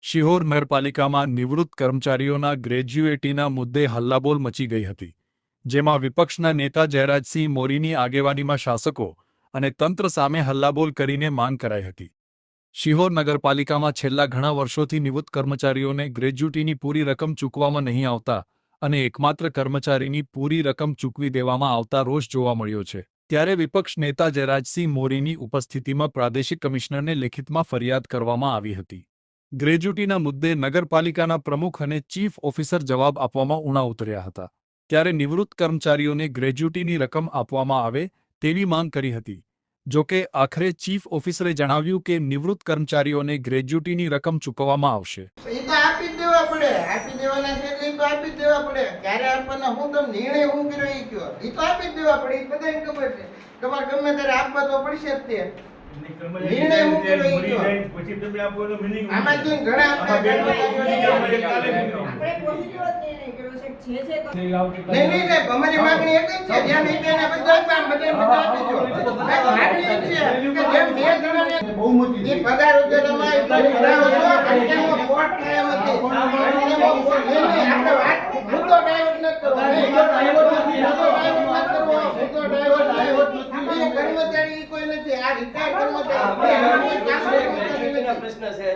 શિહોર નગરપાલિકામાં નિવૃત્ત કર્મચારીઓના ગ્રેજ્યુએટીના મુદ્દે હલ્લાબોલ મચી ગઈ હતી, જેમાં વિપક્ષના નેતા જયરાજસિંહ મોરીની આગેવાનીમાં શાસકો અને તંત્ર સામે હલ્લાબોલ કરીને માંગ કરાઈ હતી. શિહોર નગરપાલિકામાં છેલ્લા ઘણા વર્ષોથી નિવૃત્ત કર્મચારીઓને ગ્રેજ્યુટીની પૂરી રકમ ચૂકવવામાં નહીં આવતા અને એકમાત્ર કર્મચારીની પૂરી રકમ ચૂકવી દેવામાં આવતા રોષ જોવા મળ્યો છે. ત્યારે વિપક્ષ નેતા જયરાજસિંહ મોરીની ઉપસ્થિતિમાં પ્રાદેશિક કમિશનરને લેખિતમાં ફરિયાદ કરવામાં આવી હતી. ગ્રેજ્યુટીના મુદ્દે નગરપાલિકાના પ્રમુખ અને ચીફ ઓફિસર જવાબ આપવામાં ઉણા ઉતર્યા હતા. ત્યારે નિવૃત્ત કર્મચારીઓને ગ્રેજ્યુટીની રકમ આપવામાં આવે તેવી માંગ કરી હતી. જોકે આખરે ચીફ ઓફિસરે જણાવ્યું કે નિવૃત્ત કર્મચારીઓને ગ્રેજ્યુટીની રકમ ચૂકવવામાં આવશે. આપી દેવા પડે, આપી દેવાના છે એટલે તો આપી દેવા પડે. ક્યારે આપવાના હું તમને નિર્ણય હું કર્યો એ કયો, એ તો આપી દેવા પડે, એ બધાને ખબર છે. તમારે ગમે ત્યારે આપવા તો પડશે જ તે. નિર્ણય હું કર્યો એ કયો. પછી તમે આપો એનો મીનિંગ આમાંથી ઘણા આપણે નહીં સાહેબ, અમારી માંગણી એક જ છે, જ્યાં નહીં ત્યાં બધા આપી દો. માંગણી એક છે કે જેમ બે જણાને બહુમતી એ પગાર ઉદ્યોગમાં એટલો ભરાવો છો અને તેમાં કોર્ટ થાય એમ હતી. તેમાં કોર્ટ નહીં, આપણે વાત મુદ્દો ડાયવર્ટ ન કરો. મુદ્દો ડાયવર્ટ નથી. એ કર્મચારી કોઈ નથી. આ રિટાયર કર્મચારી પ્રશ્ન છે.